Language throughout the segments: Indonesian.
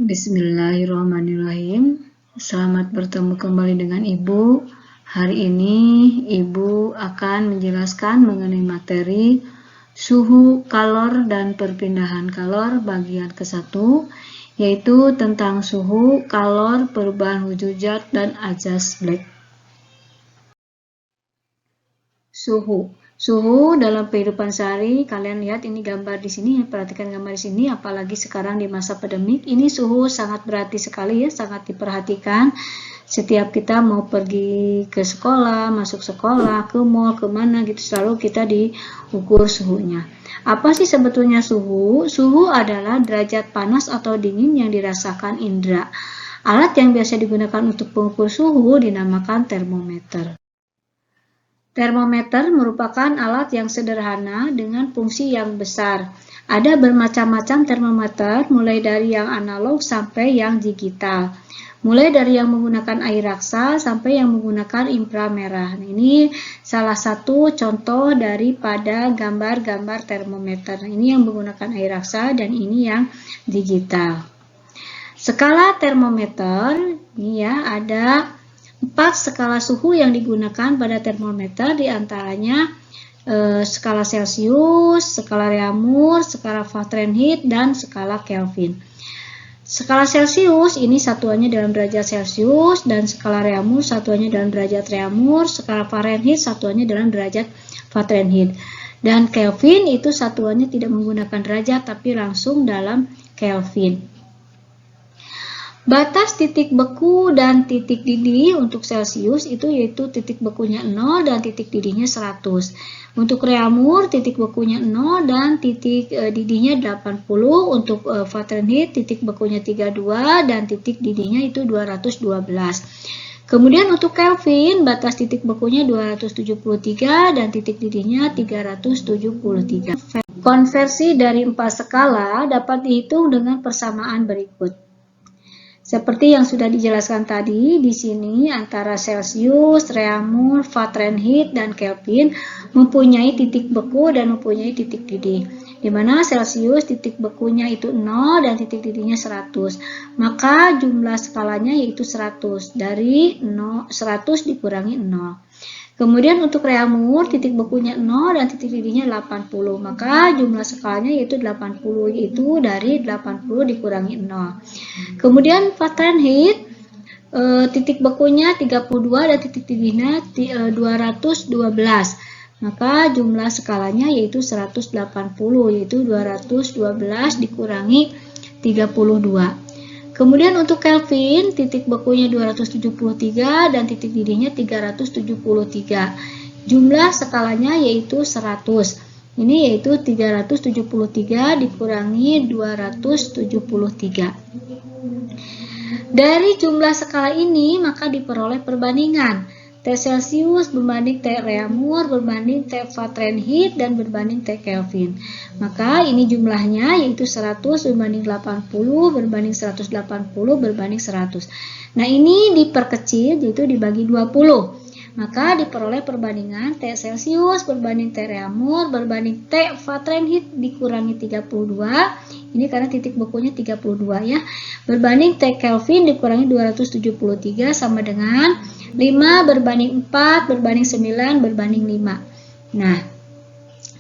Bismillahirrahmanirrahim. Selamat bertemu kembali dengan Ibu. Hari ini Ibu akan menjelaskan mengenai materi suhu, kalor, dan perpindahan kalor bagian ke-1, yaitu tentang suhu, kalor, perubahan wujud zat, dan azas Black. Suhu dalam kehidupan sehari, kalian lihat ini gambar di sini, perhatikan gambar di sini, apalagi sekarang di masa pandemik, ini suhu sangat berarti sekali ya, sangat diperhatikan. Setiap kita mau pergi ke sekolah, masuk sekolah, ke mall, kemana gitu, selalu kita diukur suhunya. Apa sih sebetulnya suhu? Suhu adalah derajat panas atau dingin yang dirasakan indera. Alat yang biasa digunakan untuk pengukur suhu dinamakan termometer. Termometer merupakan alat yang sederhana dengan fungsi yang besar. Ada bermacam-macam termometer, mulai dari yang analog sampai yang digital. Mulai dari yang menggunakan air raksa sampai yang menggunakan inframerah. Ini salah satu contoh daripada gambar-gambar termometer. Ini yang menggunakan air raksa dan ini yang digital. Skala termometer, ini ya ada 4 skala suhu yang digunakan pada termometer, diantaranya skala Celcius, skala Reaumur, skala Fahrenheit, dan skala Kelvin. Skala Celcius ini satuannya dalam derajat Celcius, dan skala Reaumur satuannya dalam derajat Reaumur, skala Fahrenheit satuannya dalam derajat Fahrenheit. Dan Kelvin itu satuannya tidak menggunakan derajat, tapi langsung dalam Kelvin. Batas titik beku dan titik didih untuk Celcius itu yaitu titik bekunya 0 dan titik didihnya 100. Untuk Reaumur titik bekunya 0 dan titik didihnya 80. Untuk Fahrenheit titik bekunya 32 dan titik didihnya itu 212. Kemudian untuk Kelvin batas titik bekunya 273 dan titik didihnya 373. Konversi dari 4 skala dapat dihitung dengan persamaan berikut. Seperti yang sudah dijelaskan tadi, di sini antara Celcius, Reaumur, Fahrenheit, dan Kelvin mempunyai titik beku dan mempunyai titik didih. Di mana Celcius titik bekunya itu 0 dan titik didihnya 100. Maka jumlah skalanya yaitu 100. Dari 100 dikurangi 0. Kemudian untuk Reaumur titik bekunya 0 dan titik didihnya 80. Maka jumlah skalanya yaitu 80, yaitu dari 80 dikurangi 0. Kemudian Fahrenheit titik bekunya 32 dan titik didihnya 212. Maka jumlah skalanya yaitu 180, yaitu 212 dikurangi 32. Kemudian untuk Kelvin, titik bekunya 273 dan titik didihnya 373. Jumlah skalanya yaitu 100. Ini yaitu 373 dikurangi 273. Dari jumlah skala ini maka diperoleh perbandingan T Celcius berbanding T Reaumur berbanding T Fahrenheit dan berbanding T Kelvin. Maka ini jumlahnya yaitu 100 berbanding 80 berbanding 180 berbanding 100. Nah ini diperkecil yaitu dibagi 20. Maka diperoleh perbandingan T Celcius berbanding T Reaumur berbanding T Fahrenheit dikurangi 32. Ini karena titik bekunya 32 ya. Berbanding T Kelvin dikurangi 273 sama dengan 5 berbanding 4 berbanding 9 berbanding 5. Nah,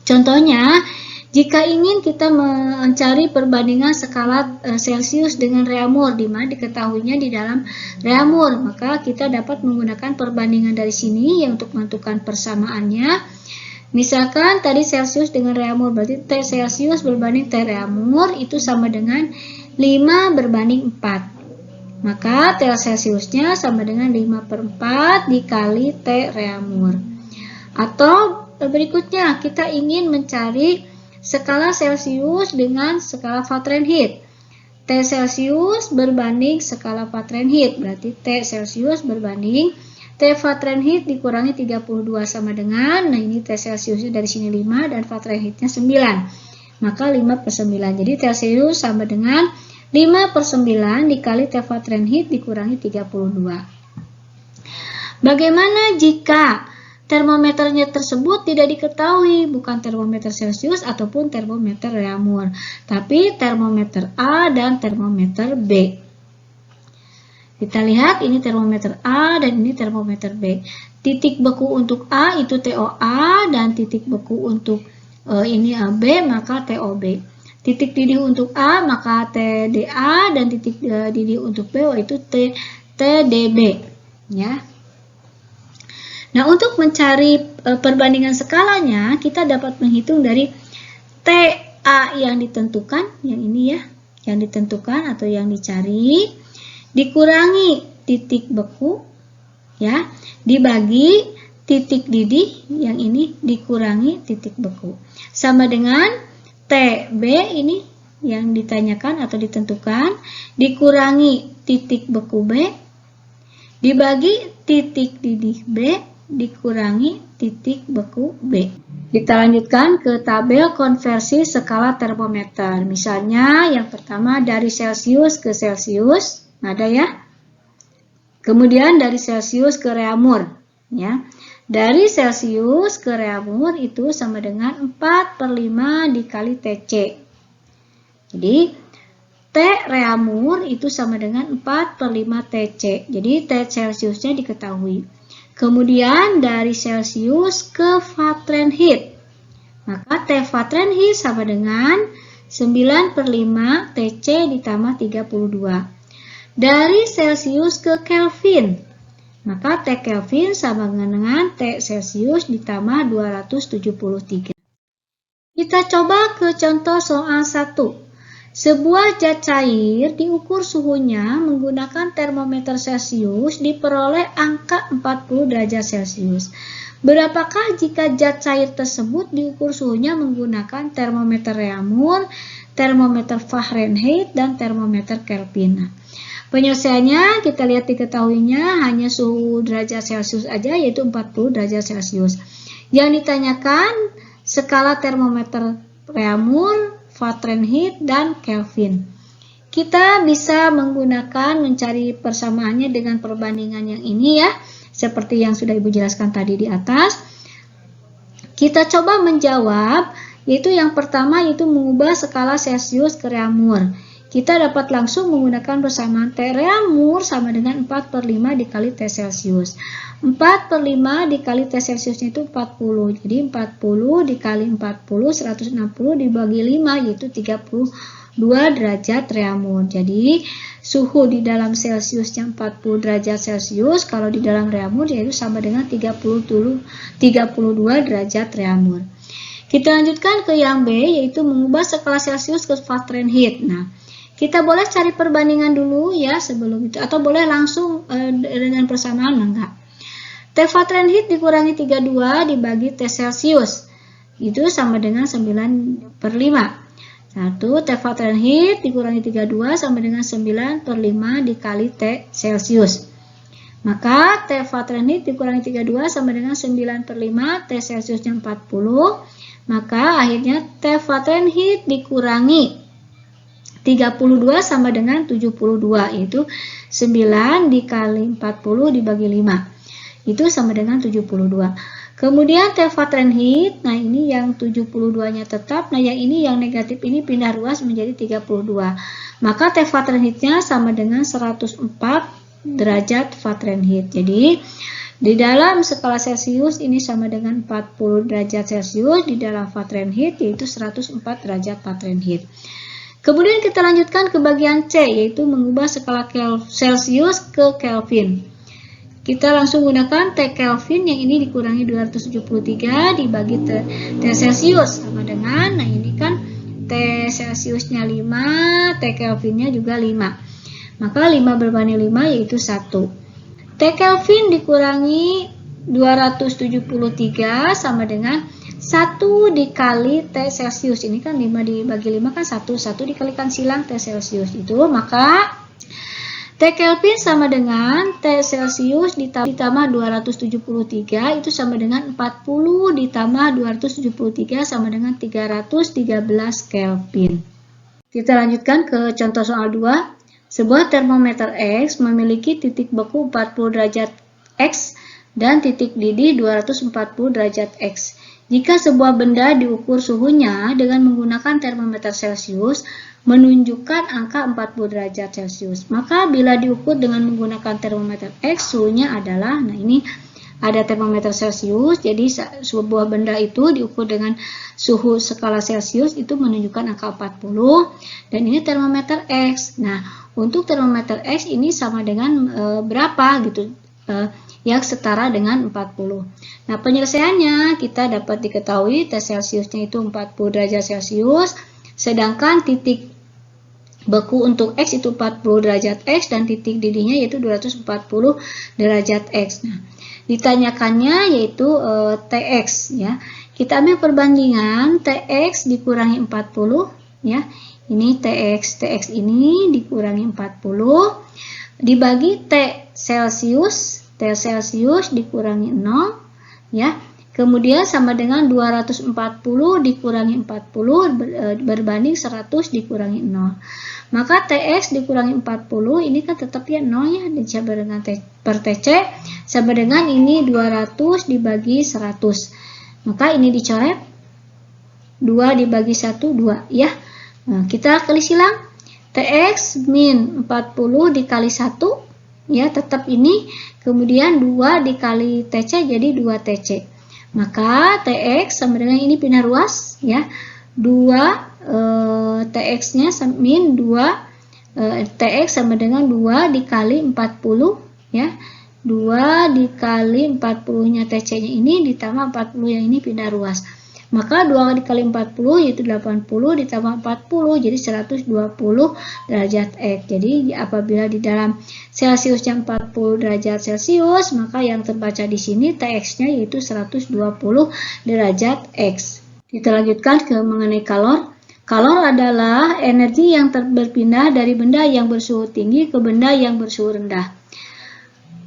contohnya jika ingin kita mencari perbandingan skala Celcius dengan Reaumur, di mana diketahuinya di dalam Reaumur, maka kita dapat menggunakan perbandingan dari sini yang untuk menentukan persamaannya. Misalkan tadi Celcius dengan Reaumur, berarti T Celcius berbanding T Reaumur itu sama dengan 5 berbanding 4. Maka T Celciusnya sama dengan 5/4 dikali T Reaumur. Atau berikutnya kita ingin mencari skala Celcius dengan skala Fahrenheit. T Celcius berbanding skala Fahrenheit, berarti T Celcius berbanding T Fahrenheit dikurangi 32 sama dengan, nah ini T Celciusnya dari sini 5 dan Fahrenheitnya 9. Maka 5/9. Jadi Celcius sama dengan 5/9 dikali T Fahrenheit dikurangi 32. Bagaimana jika termometernya tersebut tidak diketahui, bukan termometer Celcius ataupun termometer Reaumur, tapi termometer A dan termometer B. Kita lihat ini termometer A dan ini termometer B. Titik beku untuk A itu TOA dan titik beku untuk ini AB maka TOB. Titik didih untuk A maka TDA dan titik didih untuk B itu TDB. Ya. Nah, untuk mencari perbandingan skalanya, kita dapat menghitung dari TA yang ditentukan, yang ini ya, yang ditentukan atau yang dicari, dikurangi titik beku, ya, dibagi titik didih, yang ini dikurangi titik beku. Sama dengan TB ini yang ditanyakan atau ditentukan, dikurangi titik beku B, dibagi titik didih B, dikurangi titik beku B. Kita lanjutkan ke tabel konversi skala termometer. Misalnya yang pertama dari Celcius ke Celsius, ada ya. Kemudian dari Celsius ke Reaumur, ya. Dari Celsius ke Reaumur itu sama dengan 4/5 dikali TC. Jadi T Reaumur itu sama dengan 4/5 TC. Jadi T Celsiusnya diketahui. Kemudian dari Celsius ke Fahrenheit, maka T Fahrenheit sama dengan 9/5 TC ditambah 32. Dari Celsius ke Kelvin, maka T Kelvin sama dengan T Celsius ditambah 273. Kita coba ke contoh soal 1. Sebuah zat cair diukur suhunya menggunakan termometer Celcius diperoleh angka 40 derajat Celcius. Berapakah jika zat cair tersebut diukur suhunya menggunakan termometer Reaumur, termometer Fahrenheit, dan termometer Kelvin? Nah, penyelesaiannya kita lihat diketahuinya hanya suhu derajat Celcius aja, yaitu 40 derajat Celcius. Yang ditanyakan skala termometer Reaumur, Fahrenheit, dan Kelvin. Kita bisa menggunakan mencari persamaannya dengan perbandingan yang ini ya, seperti yang sudah Ibu jelaskan tadi di atas. Kita coba menjawab, yaitu yang pertama yaitu mengubah skala Celsius ke Reaumur. Kita dapat langsung menggunakan persamaan T Reaumur sama dengan 4/5 dikali T Celsius. 4/5 dikali T Celsiusnya itu 40. Jadi 40 dikali 40, 160 dibagi 5 yaitu 32 derajat Reaumur. Jadi suhu di dalam Celsiusnya 40 derajat Celsius, kalau di dalam Reaumur yaitu sama dengan 32 derajat Reaumur. Kita lanjutkan ke yang B, yaitu mengubah skala Celsius ke Fahrenheit. Nah, kita boleh cari perbandingan dulu ya sebelum itu, atau boleh langsung dengan persamaan, enggak. T Fahrenheit dikurangi 32 dibagi T Celsius, itu sama dengan 9/5. 1 T Fahrenheit dikurangi 32 sama dengan 9/5 dikali T Celsius. Maka T Fahrenheit dikurangi 32 sama dengan 9/5, T Celsiusnya 40. Maka akhirnya T Fahrenheit dikurangi 32 sama dengan 72, yaitu 9 dikali 40 dibagi 5. Itu sama dengan 72. Kemudian T Fahrenheit, nah ini yang 72-nya tetap, nah yang ini yang negatif ini pindah ruas menjadi 32. Maka T Fahrenheit-nya sama dengan 104 derajat Fahrenheit. Jadi di dalam skala Celsius ini sama dengan 40 derajat Celsius, di dalam Fahrenheit yaitu 104 derajat Fahrenheit. Kemudian kita lanjutkan ke bagian C, yaitu mengubah skala Celsius ke Kelvin. Kita langsung gunakan T Kelvin, yang ini dikurangi 273 dibagi T Celsius sama dengan, nah ini kan T Celsiusnya 5, T Kelvinnya juga 5. Maka 5 berbanding 5 yaitu 1. T Kelvin dikurangi 273 sama dengan 1 dikali T Celsius. Ini kan 5 dibagi 5 kan 1. 1 dikalikan silang T Celsius itu. Maka T Kelvin sama dengan T Celsius ditambah 273 itu sama dengan 40 ditambah 273 sama dengan 313 Kelvin. Kita lanjutkan ke contoh soal 2. Sebuah termometer X memiliki titik beku 40 derajat X dan titik didih 240 derajat X. Jika sebuah benda diukur suhunya dengan menggunakan termometer Celcius, menunjukkan angka 40 derajat Celcius. Maka bila diukur dengan menggunakan termometer X, suhunya adalah, nah ini ada termometer Celcius, jadi sebuah benda itu diukur dengan suhu skala Celcius itu menunjukkan angka 40, dan ini termometer X. Nah, untuk termometer X ini sama dengan berapa gitu, yang setara dengan 40. Nah, penyelesaiannya kita dapat diketahui T Celciusnya itu 40 derajat Celcius, sedangkan titik beku untuk X itu 40 derajat X dan titik didihnya yaitu 240 derajat X. Nah, ditanyakannya yaitu Tx ya. Kita ambil perbandingan Tx dikurangi 40 ya. Ini Tx ini dikurangi 40 dibagi T Celcius dikurangi 0 ya. Kemudian sama dengan 240 dikurangi 40 berbanding 100 dikurangi 0. Maka Tx dikurangi 40 ini kan tetap ya 0 ya, sama dengan per Tc sama dengan ini 200 dibagi 100. Maka ini dicoret 2 dibagi 1 2 ya. Nah, kita kali silang Tx min 40 dikali 1 ya, tetap ini, kemudian 2 dikali Tc jadi 2 Tc. Maka Tx sama dengan ini pindah ruas ya. 2 Tx-nya min 2 Tx sama dengan 2 dikali 40 ya. 2 dikali 40-nya Tc-nya ini ditambah 40 yang ini pindah ruas. Maka 2 dikali 40 yaitu 80 ditambah 40 jadi 120 derajat X. Jadi apabila di dalam Celciusnya 40 derajat Celcius, maka yang terbaca di sini Tx-nya yaitu 120 derajat X. Kita lanjutkan ke mengenai kalor. Kalor adalah energi yang berpindah dari benda yang bersuhu tinggi ke benda yang bersuhu rendah.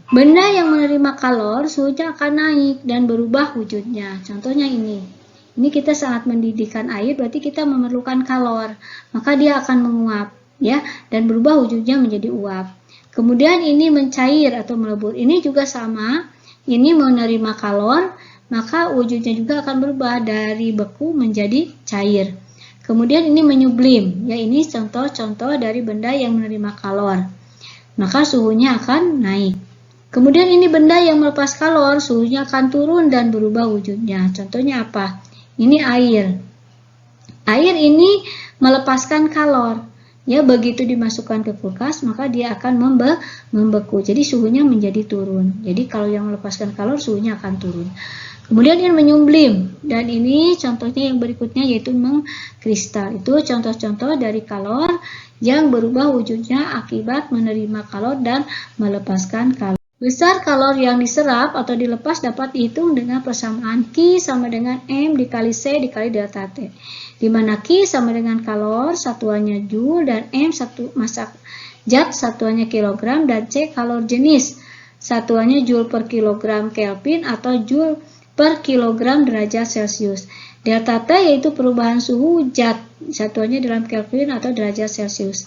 Benda yang menerima kalor suhunya akan naik dan berubah wujudnya. Contohnya ini. Ini kita sangat mendidihkan air, berarti kita memerlukan kalor. Maka dia akan menguap ya dan berubah wujudnya menjadi uap. Kemudian ini mencair atau melebur. Ini juga sama. Ini menerima kalor, maka wujudnya juga akan berubah dari beku menjadi cair. Kemudian ini menyublim. Ya, ini contoh-contoh dari benda yang menerima kalor. Maka suhunya akan naik. Kemudian ini benda yang melepas kalor, suhunya akan turun dan berubah wujudnya. Contohnya apa? Ini air. Air ini melepaskan kalor. Ya, begitu dimasukkan ke kulkas, maka dia akan membeku. Jadi suhunya menjadi turun. Jadi kalau yang melepaskan kalor, suhunya akan turun. Kemudian ini menyublim. Dan ini contohnya yang berikutnya yaitu mengkristal. Itu contoh-contoh dari kalor yang berubah wujudnya akibat menerima kalor dan melepaskan kalor. Besar kalor yang diserap atau dilepas dapat dihitung dengan persamaan Q sama dengan M dikali C dikali delta T. Di mana Q sama dengan kalor, satuannya Joule, dan M massa zat, satuannya kilogram, dan C kalor jenis, satuannya Joule per kilogram Kelvin atau Joule per kilogram derajat Celcius. Delta T yaitu perubahan suhu zat, satuannya dalam Kelvin atau derajat Celcius.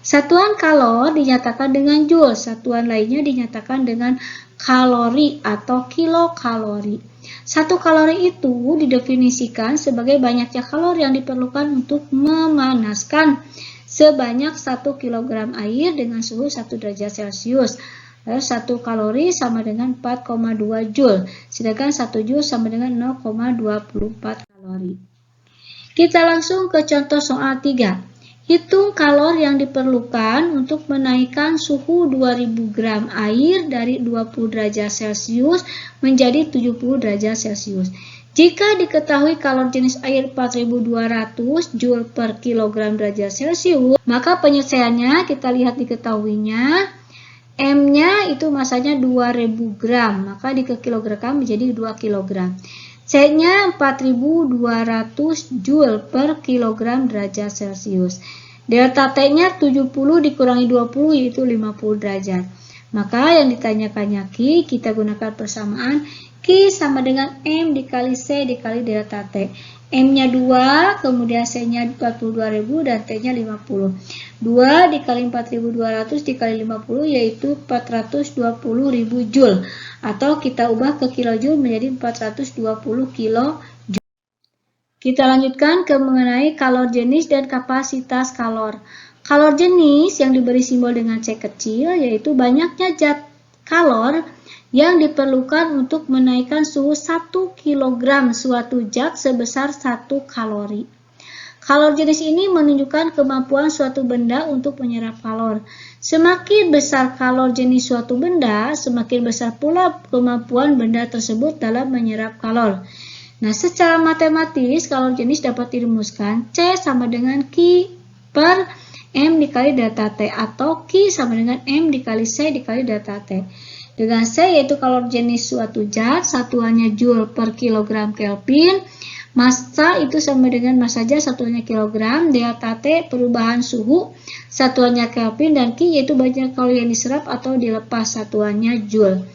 Satuan kalor dinyatakan dengan Joule, satuan lainnya dinyatakan dengan kalori atau kilokalori. 1 kalori itu didefinisikan sebagai banyaknya kalor yang diperlukan untuk memanaskan sebanyak 1 kg air dengan suhu 1 derajat Celcius. Lalu 1 kalori sama dengan 4,2 Joule, sedangkan 1 Joule sama dengan 0,24 kalori. Kita langsung ke contoh soal 3. Hitung kalor yang diperlukan untuk menaikkan suhu 2000 gram air dari 20 derajat Celcius menjadi 70 derajat Celcius. Jika diketahui kalor jenis air 4200 Joule per kilogram derajat Celcius, maka penyelesaiannya kita lihat diketahuinya. M-nya itu masanya 2000 gram, maka di ke kilogram menjadi 2 kg. C-nya 4200 Joule per kilogram derajat Celcius. Delta T-nya 70 dikurangi 20 yaitu 50 derajat. Maka yang ditanyakannya Q, kita gunakan persamaan Q Q sama dengan M dikali C dikali delta T. M-nya 2, kemudian C-nya 42.000 dan T-nya 50. 2 dikali 4.200 dikali 50 yaitu 420.000 Joule. Atau kita ubah ke kilojoule menjadi 420 kilojoule. Kita lanjutkan ke mengenai kalor jenis dan kapasitas kalor. Kalor jenis yang diberi simbol dengan C kecil yaitu banyaknya zat kalor yang diperlukan untuk menaikkan suhu 1 kg suatu zat sebesar 1 kalori. Kalor jenis ini menunjukkan kemampuan suatu benda untuk menyerap kalor. Semakin besar kalor jenis suatu benda, semakin besar pula kemampuan benda tersebut dalam menyerap kalor. Nah, secara matematis, kalor jenis dapat dirumuskan C sama dengan Q per M dikali delta T atau Q sama dengan M dikali C dikali delta T. Dengan C yaitu kalor jenis suatu zat, satuannya Joule per kilogram Kelvin, massa itu sama dengan massa zat, satuannya kilogram, delta T perubahan suhu, satuannya Kelvin, dan Q yaitu banyak kalori yang diserap atau dilepas, satuannya Joule.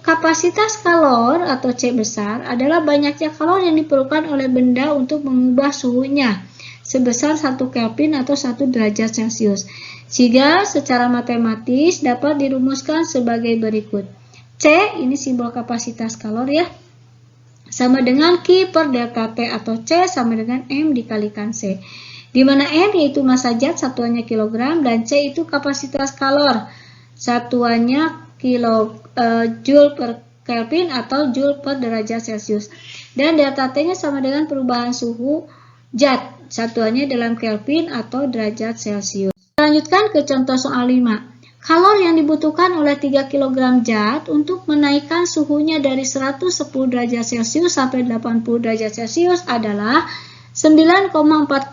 Kapasitas kalor atau C besar adalah banyaknya kalor yang diperlukan oleh benda untuk mengubah suhunya sebesar 1 Kelvin atau 1 derajat Celcius. Sehingga secara matematis dapat dirumuskan sebagai berikut. C, ini simbol kapasitas kalor ya, sama dengan Q per delta T atau C sama dengan M dikalikan C. Di mana M yaitu massa zat, satuannya kilogram, dan C itu kapasitas kalor, satuannya Joule per Kelvin atau Joule per derajat Celcius. Dan delta T-nya sama dengan perubahan suhu zat, satuannya dalam Kelvin atau derajat Celcius. Lanjutkan ke contoh soal 5. Kalor yang dibutuhkan oleh 3 kg zat untuk menaikkan suhunya dari 110 derajat Celcius sampai 80 derajat Celcius adalah 9,45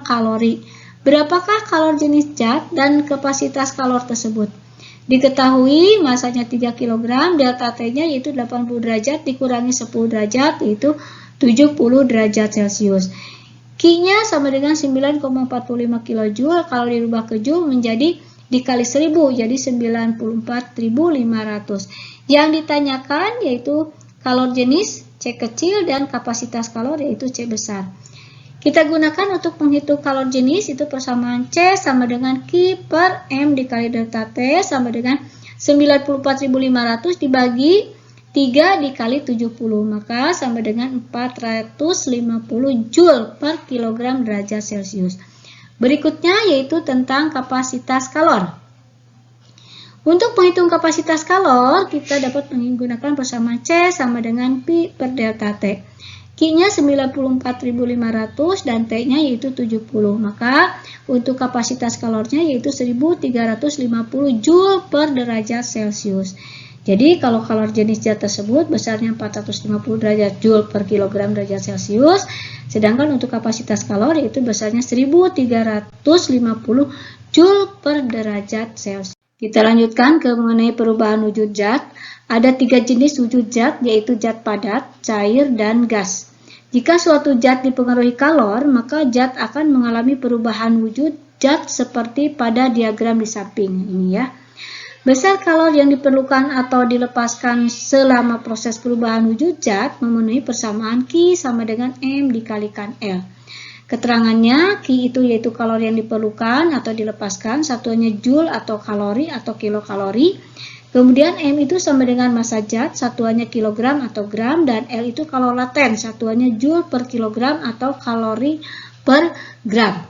kalori. Berapakah kalor jenis zat dan kapasitas kalor tersebut? Diketahui masanya 3 kg, delta T-nya yaitu 80 derajat dikurangi 10 derajat yaitu 70 derajat Celcius. Q-nya sama dengan 9,45 kJ, kalau dirubah ke Joule menjadi dikali 1000 jadi 94.500. Yang ditanyakan yaitu kalor jenis C kecil dan kapasitas kalor yaitu C besar. Kita gunakan untuk menghitung kalor jenis itu persamaan C sama dengan Q per M dikali delta T sama dengan 94.500 dibagi 3 dikali 70, maka sama dengan 450 Joule per kilogram derajat Celcius. Berikutnya yaitu tentang kapasitas kalor. Untuk menghitung kapasitas kalor, kita dapat menggunakan persamaan C sama dengan P per delta T. Q-nya 94.500 dan T-nya yaitu 70. Maka untuk kapasitas kalornya yaitu 1350 Joule per derajat Celcius. Jadi kalau kalor jenis zat tersebut besarnya 450 derajat Joule per kilogram derajat Celcius, sedangkan untuk kapasitas kalor yaitu besarnya 1350 Joule per derajat Celcius. Kita lanjutkan ke mengenai perubahan wujud zat. Ada 3 jenis wujud zat yaitu zat padat, cair, dan gas. Jika suatu zat dipengaruhi kalor, maka zat akan mengalami perubahan wujud zat seperti pada diagram di samping ini ya. Besar kalor yang diperlukan atau dilepaskan selama proses perubahan wujud zat memenuhi persamaan Q sama dengan M dikalikan L. Keterangannya, Q itu yaitu kalor yang diperlukan atau dilepaskan, satuannya Joule atau kalori atau kilokalori. Kemudian M itu sama dengan massa zat, satuannya kilogram atau gram, dan L itu kalor laten, satuannya Joule per kilogram atau kalori per gram.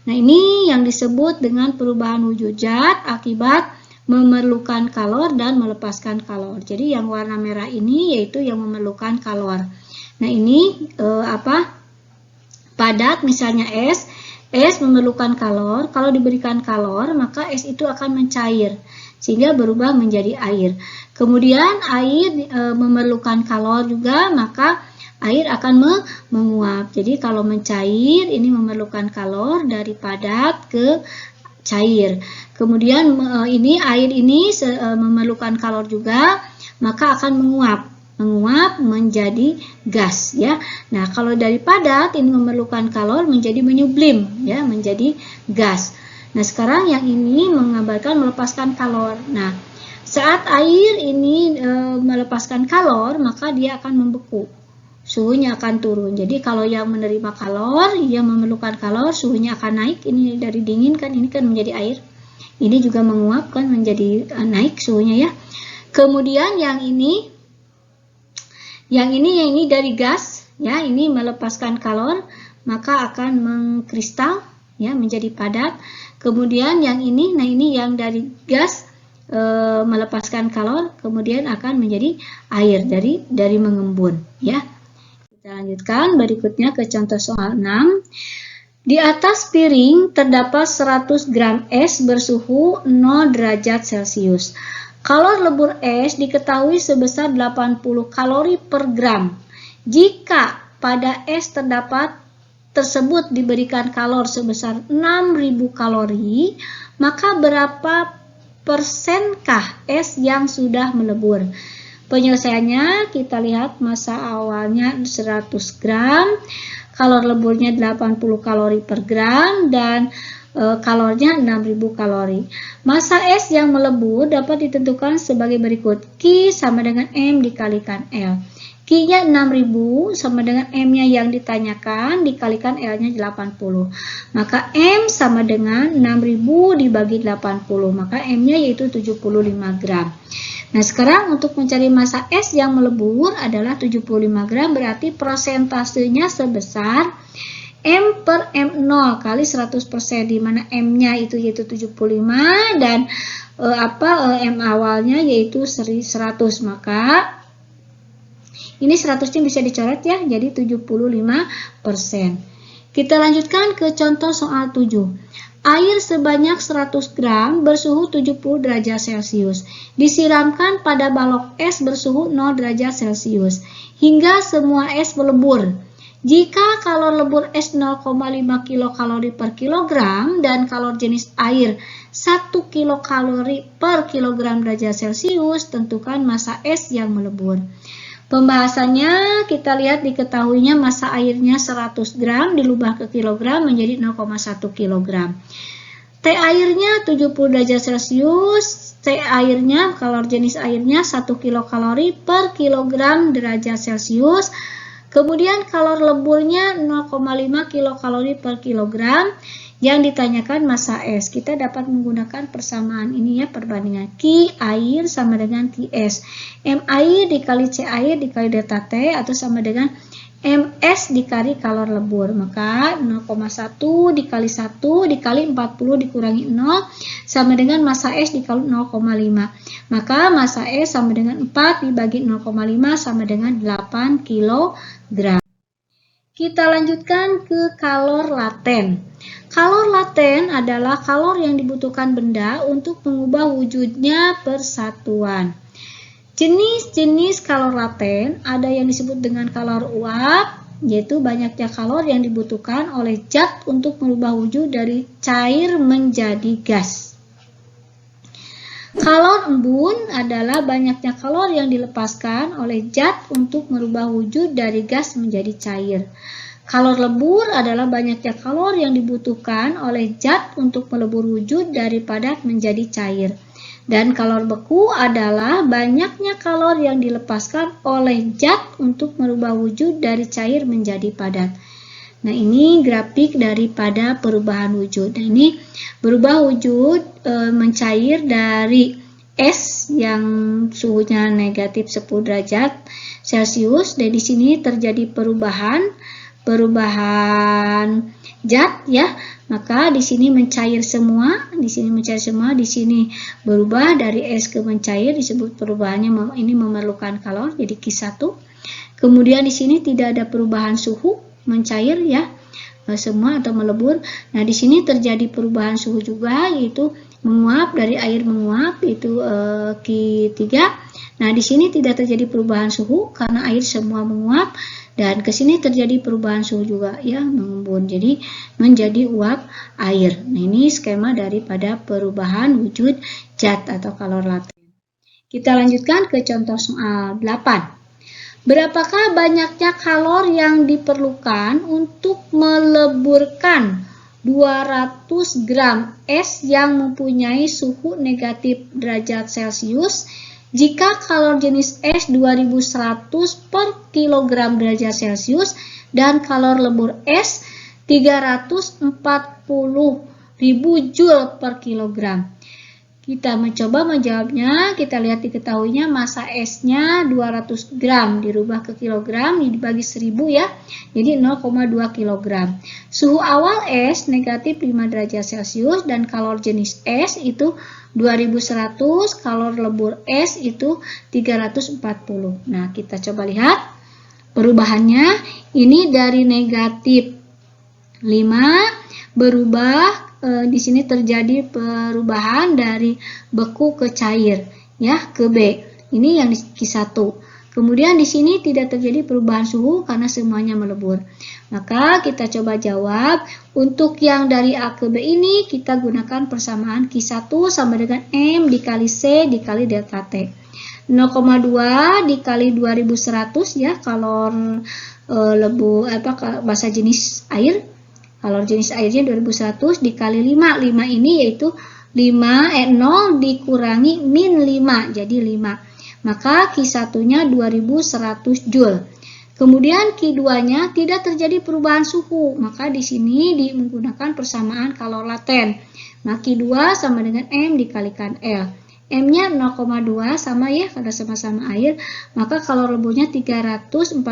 Nah, ini yang disebut dengan perubahan wujud zat akibat memerlukan kalor dan melepaskan kalor. Jadi yang warna merah ini yaitu yang memerlukan kalor. Nah, ini padat misalnya S memerlukan kalor. Kalau diberikan kalor, maka S itu akan mencair sehingga berubah menjadi air. Kemudian air memerlukan kalor juga, maka air akan menguap. Jadi kalau mencair ini memerlukan kalor dari padat ke cair. Kemudian ini air ini memerlukan kalor juga, maka akan menguap menjadi gas ya. Nah, kalau dari padat ini memerlukan kalor menjadi menyublim ya, menjadi gas. Nah, sekarang yang ini menggambarkan melepaskan kalor. Nah, Saat air ini melepaskan kalor, maka dia akan membeku. Suhunya akan turun. Jadi kalau yang menerima kalor, yang memerlukan kalor, suhunya akan naik. Ini dari dingin kan, ini kan menjadi air. Ini juga menguap kan, menjadi naik suhunya ya. Kemudian yang ini dari gas ya, ini melepaskan kalor, maka akan mengkristal ya, menjadi padat. Kemudian yang ini, nah ini yang dari gas melepaskan kalor, kemudian akan menjadi air dari mengembun ya. Kita lanjutkan berikutnya ke contoh soal 6. Di atas piring terdapat 100 gram es bersuhu 0 derajat Celcius. Kalor lebur es diketahui sebesar 80 kalori per gram. Jika pada es tersebut diberikan kalor sebesar 6000 kalori, maka berapa persenkah es yang sudah melebur? Penyelesaiannya kita lihat, masa awalnya 100 gram, kalor leburnya 80 kalori per gram, dan kalornya 6000 kalori. Masa es yang melebur dapat ditentukan sebagai berikut. Q sama dengan M dikalikan L. Q-nya 6000 sama dengan M-nya yang ditanyakan dikalikan L-nya 80. Maka M sama dengan 6000 dibagi 80. Maka M-nya yaitu 75 gram. Nah, sekarang untuk mencari masa es yang melebur adalah 75 gram, berarti prosentasenya sebesar M per M0 kali 100%, di mana M-nya itu yaitu 75 dan M awalnya yaitu 100. Maka ini 100-nya bisa dicoret ya, jadi 75%. Kita lanjutkan ke contoh soal 7. Air sebanyak 100 gram bersuhu 70 derajat Celcius disiramkan pada balok es bersuhu 0 derajat Celcius hingga semua es melebur. Jika kalor lebur es 0,5 kilokalori per kilogram dan kalor jenis air 1 kilokalori per kilogram derajat Celcius, tentukan masa es yang melebur. Pembahasannya kita lihat, diketahuinya masa airnya 100 gram dilubah ke kilogram menjadi 0,1 kilogram. T airnya 70 derajat Celcius, T airnya, kalor jenis airnya 1 kilokalori per kilogram derajat Celcius. Kemudian kalor leburnya 0,5 kilokalori per kilogram. Yang ditanyakan masa es. Kita dapat menggunakan persamaan ini ya, perbandingan Q air sama dengan Qs. M air dikali C air dikali delta T atau sama dengan MS dikali kalor lebur. Maka 0,1 dikali 1 dikali 40 dikurangi 0 sama dengan masa es dikali 0,5. Maka masa es sama dengan 4 dibagi 0,5 sama dengan 8 kg. Kita lanjutkan ke kalor laten. Kalor laten adalah kalor yang dibutuhkan benda untuk mengubah wujudnya persatuan. Jenis-jenis kalor laten ada yang disebut dengan kalor uap, yaitu banyaknya kalor yang dibutuhkan oleh zat untuk merubah wujud dari cair menjadi gas. Kalor embun adalah banyaknya kalor yang dilepaskan oleh zat untuk merubah wujud dari gas menjadi cair. Kalor lebur adalah banyaknya kalor yang dibutuhkan oleh zat untuk melebur wujud dari padat menjadi cair. Dan kalor beku adalah banyaknya kalor yang dilepaskan oleh zat untuk merubah wujud dari cair menjadi padat. Nah, ini grafik daripada perubahan wujud. Nah, ini berubah wujud mencair dari es yang suhunya negatif 10 derajat Celcius, dan di sini terjadi perubahan zat ya. Maka di sini mencair semua, di sini berubah dari es ke mencair, disebut perubahannya ini memerlukan kalor, jadi Q1. Kemudian di sini tidak ada perubahan suhu, mencair ya, semua atau melebur. Nah, di sini terjadi perubahan suhu juga, yaitu menguap, dari air menguap, itu Q3. Nah, di sini tidak terjadi perubahan suhu karena air semua menguap, dan ke sini terjadi perubahan suhu juga ya, mengembun, jadi menjadi uap air. Nah, ini skema daripada perubahan wujud zat atau kalor laten. Kita lanjutkan ke contoh soal 8. Berapakah banyaknya kalor yang diperlukan untuk meleburkan 200 gram es yang mempunyai suhu negatif derajat Celcius jika kalor jenis es 2100 per kilogram derajat Celcius dan kalor lebur es 340.000 Joule per kilogram. Kita mencoba menjawabnya, kita lihat diketahuinya masa esnya 200 gram dirubah ke kilogram, dibagi 1000 ya, jadi 0,2 kilogram. Suhu awal es negatif 5 derajat Celcius dan kalor jenis es itu 2100, kalor lebur es itu 340. Nah, kita coba lihat perubahannya. Ini dari negatif 5 berubah. Di sini terjadi perubahan dari beku ke cair ya, ke B. Ini yang di Q1. Kemudian di sini tidak terjadi perubahan suhu karena semuanya melebur. Maka kita coba jawab. Untuk yang dari A ke B ini kita gunakan persamaan Q1 sama dengan M dikali C dikali delta T. 0,2 dikali 2100 ya, kalor lebur basa jenis air. Kalor jenis airnya 2100 dikali 5. 5 ini yaitu 0 dikurangi min 5, jadi 5. Maka Q1-nya 2100 Joule. Kemudian Q2-nya tidak terjadi perubahan suhu, maka di sini menggunakan persamaan kalor laten. Nah, Q2 sama dengan M dikalikan L. M-nya 0,2 sama ya, karena sama-sama air, maka kalor leburnya 340.000.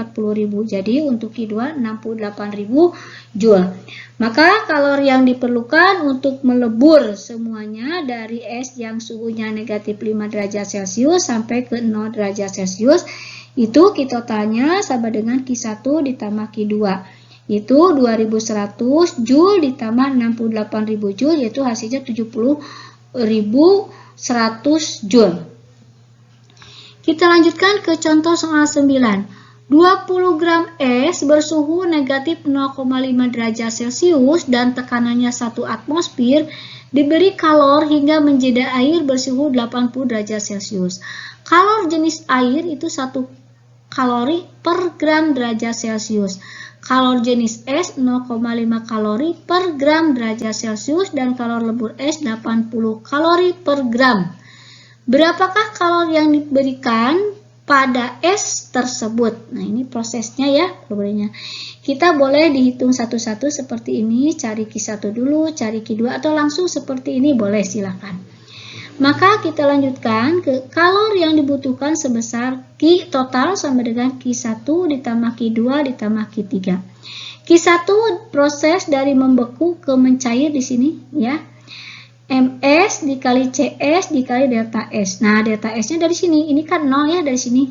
Jadi untuk Q2 68.000 Joule. Maka kalor yang diperlukan untuk melebur semuanya dari es yang suhunya negatif 5 derajat Celcius sampai ke 0 derajat Celcius itu kita tanya sama dengan Q1 ditambah Q2. Itu 2100 Joule ditambah 68.000 Joule, yaitu hasilnya 70.100 Joule. Kita lanjutkan ke contoh soal 9. 20 gram es bersuhu negatif 0,5 derajat Celcius dan tekanannya 1 atmosfer diberi kalor hingga menjadi air bersuhu 80 derajat Celcius. Kalor jenis air itu 1 kalori per gram derajat Celcius. Kalor jenis es 0,5 kalori per gram derajat Celcius dan kalor lebur es 80 kalori per gram. Berapakah kalor yang diberikan pada es tersebut? Nah, ini prosesnya ya, problemnya. Kita boleh dihitung satu-satu seperti ini, cari Q1 dulu, cari Q2, atau langsung seperti ini boleh, silakan. Maka kita lanjutkan ke kalor yang dibutuhkan sebesar Q total sama dengan Q1 ditambah Q2 ditambah Q3. Q1 proses dari membeku ke mencair di sini ya. MS dikali CS dikali delta S. Nah, delta S-nya dari sini. Ini kan 0 ya, dari sini.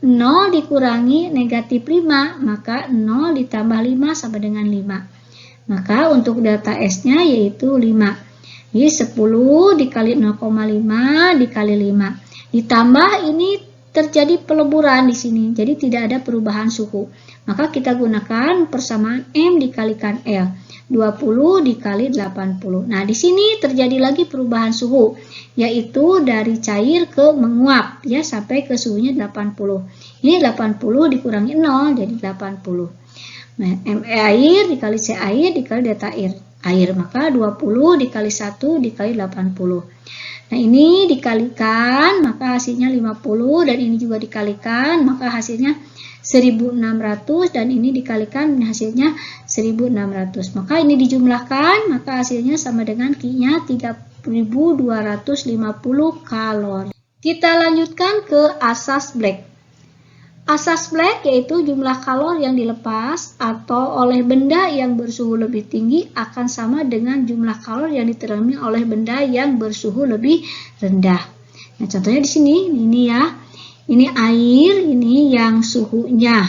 0 dikurangi negatif 5, maka 0 ditambah 5 sama dengan 5. Maka untuk delta S-nya yaitu 5. Jadi 10 dikali 0,5 dikali 5. Ditambah ini terjadi peleburan di sini. Jadi tidak ada perubahan suhu. Maka kita gunakan persamaan M dikalikan L. 20 dikali 80. Nah, di sini terjadi lagi perubahan suhu, yaitu dari cair ke menguap ya sampai ke suhunya 80. Ini 80 dikurangi 0 jadi 80. Nah, ME air dikali C air dikali delta air, maka 20 dikali 1 dikali 80. Nah, ini dikalikan maka hasilnya 50 dan ini juga dikalikan maka hasilnya 1600 dan ini dikalikan hasilnya 1600. Maka ini dijumlahkan maka hasilnya sama dengan Q-nya 3250 kalori. Kita lanjutkan ke asas Black. Asas Black yaitu jumlah kalor yang dilepas atau oleh benda yang bersuhu lebih tinggi akan sama dengan jumlah kalor yang diterima oleh benda yang bersuhu lebih rendah. Nah, contohnya di sini ini ya. Ini air, ini yang suhunya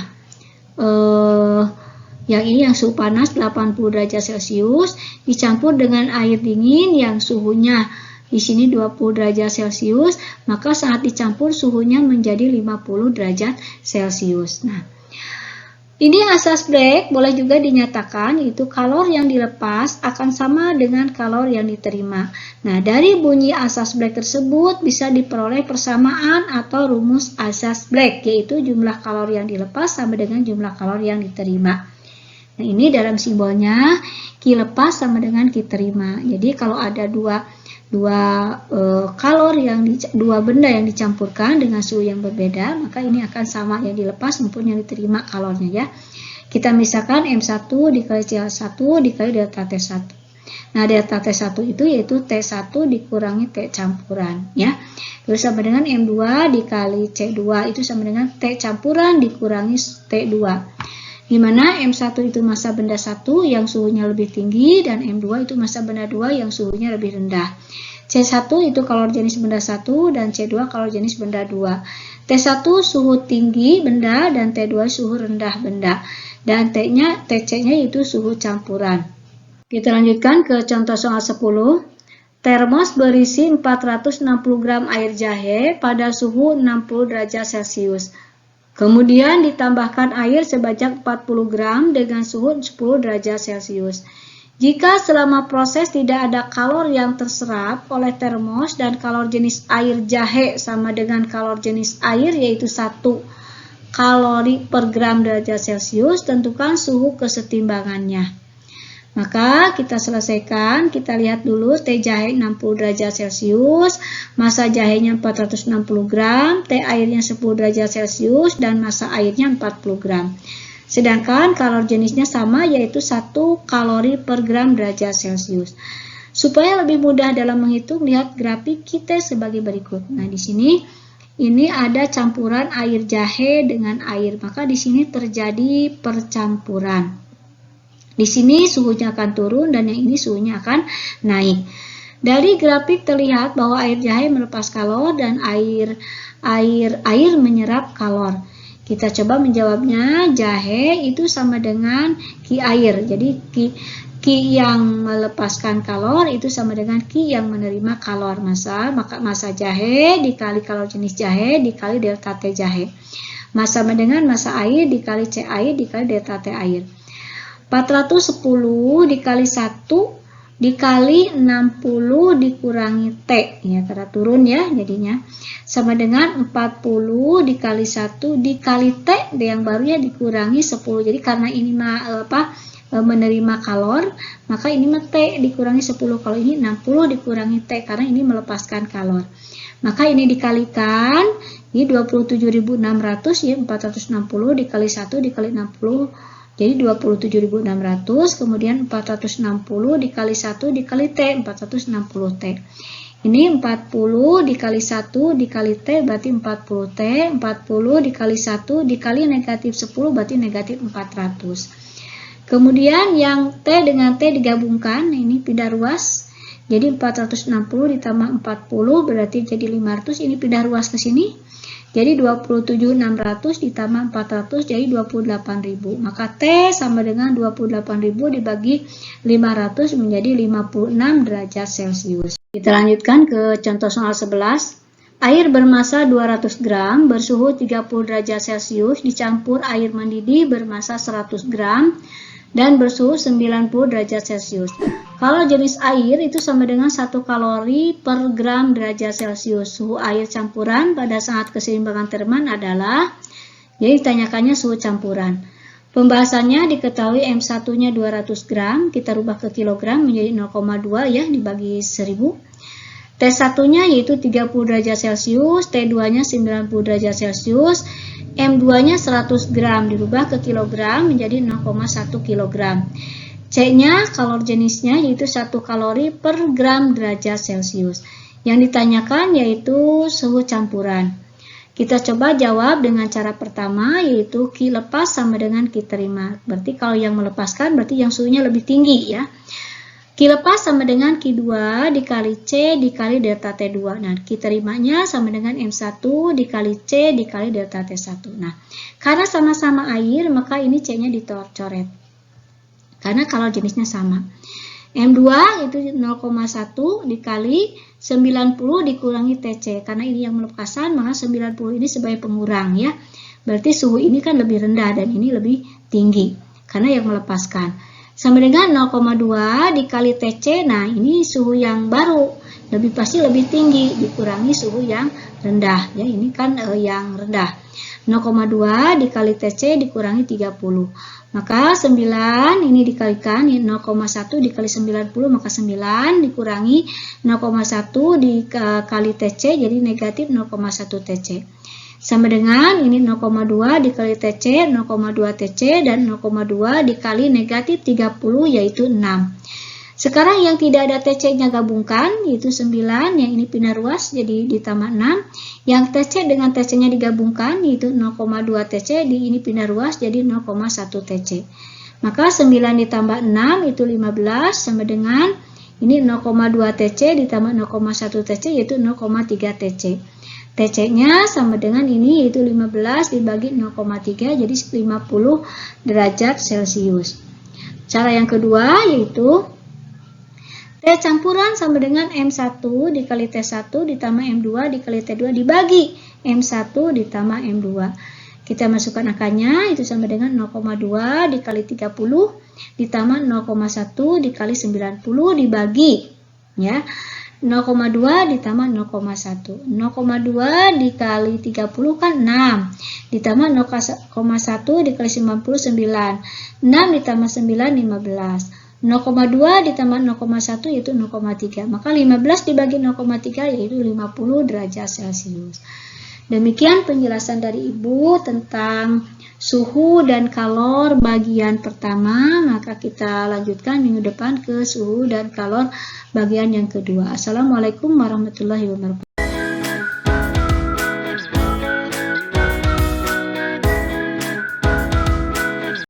yang ini yang suhu panas 80 derajat Celcius dicampur dengan air dingin yang suhunya di sini 20 derajat Celcius, maka saat dicampur suhunya menjadi 50 derajat Celcius. Nah, ini asas Black boleh juga dinyatakan yaitu kalor yang dilepas akan sama dengan kalor yang diterima. Nah, dari bunyi asas Black tersebut bisa diperoleh persamaan atau rumus asas Black, yaitu jumlah kalor yang dilepas sama dengan jumlah kalor yang diterima. Nah, ini dalam simbolnya Ki lepas sama dengan Ki terima. Jadi kalau ada dua benda yang dicampurkan dengan suhu yang berbeda, maka ini akan sama yang dilepas maupun yang diterima kalornya ya. Kita misalkan M1 dikali CH1 dikali delta T1. Nah, delta T1 itu yaitu T1 dikurangi T campuran ya. Terus sama dengan M2 dikali C2 itu sama dengan T campuran dikurangi T2. Di mana M1 itu massa benda 1 yang suhunya lebih tinggi dan M2 itu massa benda 2 yang suhunya lebih rendah. C1 itu kalor jenis benda 1 dan C2 kalor jenis benda 2. T1 suhu tinggi benda dan T2 suhu rendah benda. Dan TC-nya itu suhu campuran. Kita lanjutkan ke contoh soal 10. Termos berisi 460 gram air jahe pada suhu 60 derajat Celcius. Kemudian ditambahkan air sebanyak 40 gram dengan suhu 10 derajat Celcius. Jika selama proses tidak ada kalor yang terserap oleh termos dan kalor jenis air jahe sama dengan kalor jenis air yaitu 1 kalori per gram derajat Celcius, tentukan suhu kesetimbangannya. Maka kita selesaikan, kita lihat dulu T jahe 60 derajat Celcius, massa jahenya 460 gram, T airnya 10 derajat Celcius, dan massa airnya 40 gram. Sedangkan kalor jenisnya sama yaitu 1 kalori per gram derajat Celcius. Supaya lebih mudah dalam menghitung, lihat grafik kita sebagai berikut. Nah, di sini ini ada campuran air jahe dengan air, maka di sini terjadi percampuran. Di sini suhunya akan turun dan yang ini suhunya akan naik. Dari grafik terlihat bahwa air jahe melepas kalor dan air menyerap kalor. Kita coba menjawabnya, jahe itu sama dengan Ki air. Jadi Ki yang melepaskan kalor itu sama dengan Ki yang menerima kalor. Maka massa jahe dikali kalor jenis jahe dikali delta T jahe. Massa sama dengan massa air dikali C air dikali delta T air. 410 dikali 1 dikali 60 dikurangi T. Ya, karena turun ya jadinya. Sama dengan 40 dikali 1 dikali T yang baru ya dikurangi 10. Jadi karena ini menerima kalor, maka ini T dikurangi 10. Kalau ini 60 dikurangi T karena ini melepaskan kalor. Maka ini dikalikan, ini 27.600 ya, 460 dikali 1 dikali 60. Jadi 27.600, kemudian 460 dikali 1 dikali T, 460 T. Ini 40 dikali 1 dikali T berarti 40 T, 40 dikali 1 dikali negatif 10 berarti negatif 400. Kemudian yang T dengan T digabungkan, ini pindah ruas. Jadi 460 ditambah 40 berarti jadi 500, ini pindah ruas ke sini. Jadi 27.600 ditambah 400 jadi 28.000. Maka T sama dengan 28.000 dibagi 500 menjadi 56 derajat Celcius. Kita lanjutkan ke contoh soal 11. Air bermassa 200 gram bersuhu 30 derajat Celcius dicampur air mendidih bermassa 100 gram dan bersuhu 90 derajat Celcius. Kalau jenis air itu sama dengan 1 kalori per gram derajat Celcius. Suhu air campuran pada saat keseimbangan terman adalah, jadi ditanyakannya suhu campuran. Pembahasannya diketahui M1-nya 200 gram, kita rubah ke kilogram menjadi 0,2 ya dibagi 1000. T1-nya yaitu 30 derajat Celcius, T2-nya 90 derajat Celcius, M2-nya 100 gram dirubah ke kilogram menjadi 0,1 kilogram. C-nya kalor jenisnya yaitu 1 kalori per gram derajat Celcius. Yang ditanyakan yaitu suhu campuran. Kita coba jawab dengan cara pertama yaitu Ki lepas sama dengan Ki terima. Berarti kalau yang melepaskan berarti yang suhunya lebih tinggi ya. Ki lepas sama dengan Ki2 dikali C dikali delta T2. Nah, Ki terimanya sama dengan M1 dikali C dikali delta T1. Nah, karena sama-sama air maka ini C-nya dicoret. Karena kalau jenisnya sama. M2 itu 0,1 dikali 90 dikurangi TC. Karena ini yang melepaskan, maka 90 ini sebagai pengurang ya. Berarti suhu ini kan lebih rendah dan ini lebih tinggi. Karena yang melepaskan. Sama dengan 0,2 dikali TC. Nah, ini suhu yang baru. Pasti lebih tinggi dikurangi suhu yang rendah. Ya, ini kan yang rendah. 0,2 dikali TC dikurangi 30. Maka 9 ini dikalikan 0,1 dikali 90, maka 9 dikurangi 0,1 dikali TC jadi negatif 0,1 TC. Sama dengan ini 0,2 dikali TC, 0,2 TC dan 0,2 dikali negatif 30 yaitu 6. Sekarang yang tidak ada TC-nya gabungkan yaitu 9, yang ini pindah ruas jadi ditambah 6. Yang TC dengan TC-nya digabungkan yaitu 0,2 TC, ini pindah ruas jadi 0,1 TC. Maka 9 ditambah 6 itu 15 sama dengan ini 0,2 TC ditambah 0,1 TC yaitu 0,3 TC. TC-nya sama dengan ini yaitu 15 dibagi 0,3 jadi 50 derajat Celcius. Cara yang kedua yaitu T campuran sama dengan M1 dikali T1 ditambah M2 dikali T2 dibagi M1 ditambah M2. Kita masukkan angkanya itu sama dengan 0,2 dikali 30 ditambah 0,1 dikali 90 dibagi ya 0,2 ditambah 0,1. 0,2 dikali 30 kan 6 ditambah 0,1 dikali 99. 6 ditambah 9 15. 0,2 ditambah 0,1 yaitu 0,3. Maka 15 dibagi 0,3 yaitu 50 derajat Celcius. Demikian penjelasan dari Ibu tentang suhu dan kalor bagian pertama. Maka kita lanjutkan minggu depan ke suhu dan kalor bagian yang kedua. Assalamualaikum warahmatullahi wabarakatuh.